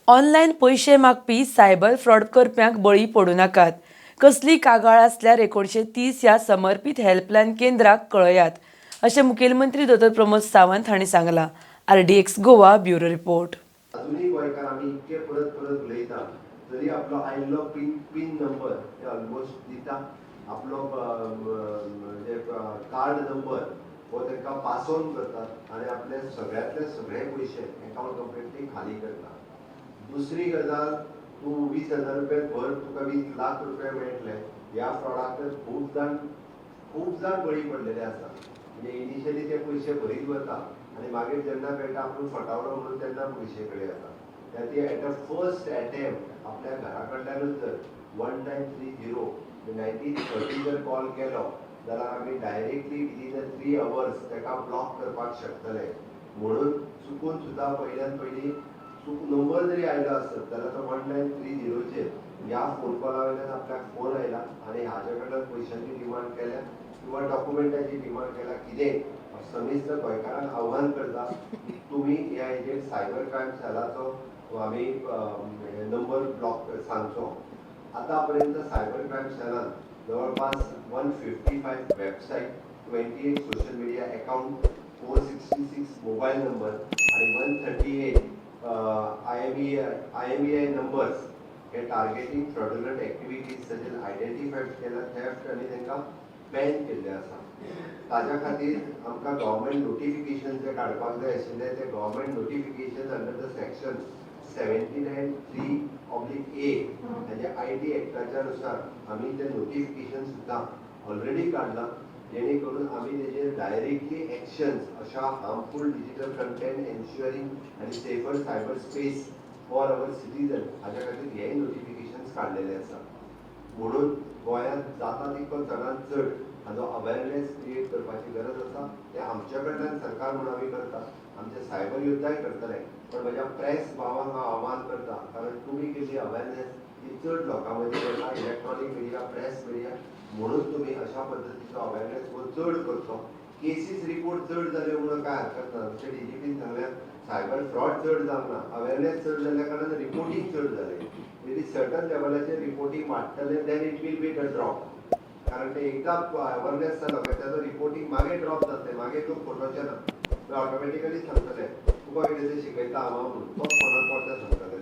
Online पैसे मागपी cyber fraud करप्यांक बळी पडू नाकात. कसली कागाळ आसल्यार 1930 ह्या समर्पित हेल्पलायन केंद्राक कळयात, अशें मुखेलमंत्री दोतोर प्रमोद सावंत हांणी सांगलां. RDX Goa bureau report. अजूनही गोंयकार आमी इतके परत परत उलयता जरी आपलो आयल्लो पिन नंबर ते ऑलमोस्ट दिता, आपलो म्हणजे कार्ड नंबर हो तांकां पास ऑन करतात आनी आपले सगळ्यातले सगळे पयशे अकाउंट कंप्लीटली खाली करतात. दुसरी गजाल, तूं 20,000 रुपया भर तुका 20 लाख रुपया मेळटले. ह्या फ्रॉडाक खूब जाण बळी पडलेले आसा. म्हणजे इनिशियली ते पयशे भरीत वता आनी मागीर जेन्ना कळटा आपूण फटावलो म्हणून तेन्ना पयशे कडेन येता. त्याती एट अ फर्स्ट अटेम्प्ट आपल्या घरा कडल्यानूच जर 1930 1930 जर कॉल केलो जाल्यार आमी डायरेक्टली विदिन 3 hours ताका ब्लॉक करपाक शकतले. म्हणून चुकून सुद्दां पयल्यान पयली नंबर जरी आयलो आसत जाल्यार तो 1930 चेर ह्या फोन कॉला वयल्यान आपल्याक फोन आयला आनी हाजे कडल्यान पयशांची डिमांड केल्या किंवा डॉक्युमेंटाची डिमांड केल्या. कितें समिस्त गोंयकारांक आव्हान करता की तुमी ह्या हेजेर सायबर क्रायम सेलाचो आमी नंबर ब्लॉक सांगचो. आतां पर्यंत सायबर क्रायम सेलान जवळपास 155 website, 28 social media account, 466 mobile number आणि 138 IMEI नंबर्स हे टार्गेटिंग फ्रॉडुलंट एक्टिविटीज सच एज आयडेंटिफायड केला, थेफ्ट आनी तांकां बॅन केल्ले आसा. ताज्या खातीर आमकां गव्हर्मेंट नोटिफिकेशन जे काडपाक जाय आशिल्ले ते government notification under the section 79(3)(a म्हणजे IT एक्टाच्या नुसार आमी ते नोटिफिकेशन सुद्दां ऑलरेडी काडलां, जेणे करून आमी तेजेर डायरेक्टली एक्शन्स अशा हार्मफूल डिजिटल कंटेंट एन्श्युअरिंग आनी safer cyber space for our citizen हाज्या खातीर हेय नोटिफिकेशन्स काडलेले आसा. म्हणून गोंयांत जाता तितको चडांत चड हाजो अवेरनेस क्रिएट करपाची गरज आसा. ते आमच्या कडल्यान सरकार म्हणून आमी करता, आमचे सायबर योद्धाय करतले. पण म्हज्या प्रेस भावांक हांव आव्हान करता, कारण तुमी केल्ली अवेरनेस ही चड लोकां मदीं वता, इलेक्ट्रॉनीक मिडिया, प्रेस मिडिया, म्हणून तुमी अशा पद्दतीचो अवेरनेस हो चड करचो. केसीस रिपोर्ट चड जाल्यो म्हणून काय हरकत ना. जशें DGPन सांगल्यार सायबर फ्रॉड चड जावंक ना, अवेरनेस चड जाल्ल्या कारणान रिपोर्टींग चड जालें. म्हणजे सर्टन लेवलाचेर रिपोर्टींग वाडटलें, then it will be the drop. कारण ते एकदा अवेरनेस जालो काय त्याचं रिपोर्टिंग मागे ड्रॉप जातले, मागे लोक फोटोचे ना, ऑटोमॅटिकली सांगतले तुका कितें शिकयता हांव म्हणून, तो फोनार पडटा सांगतले.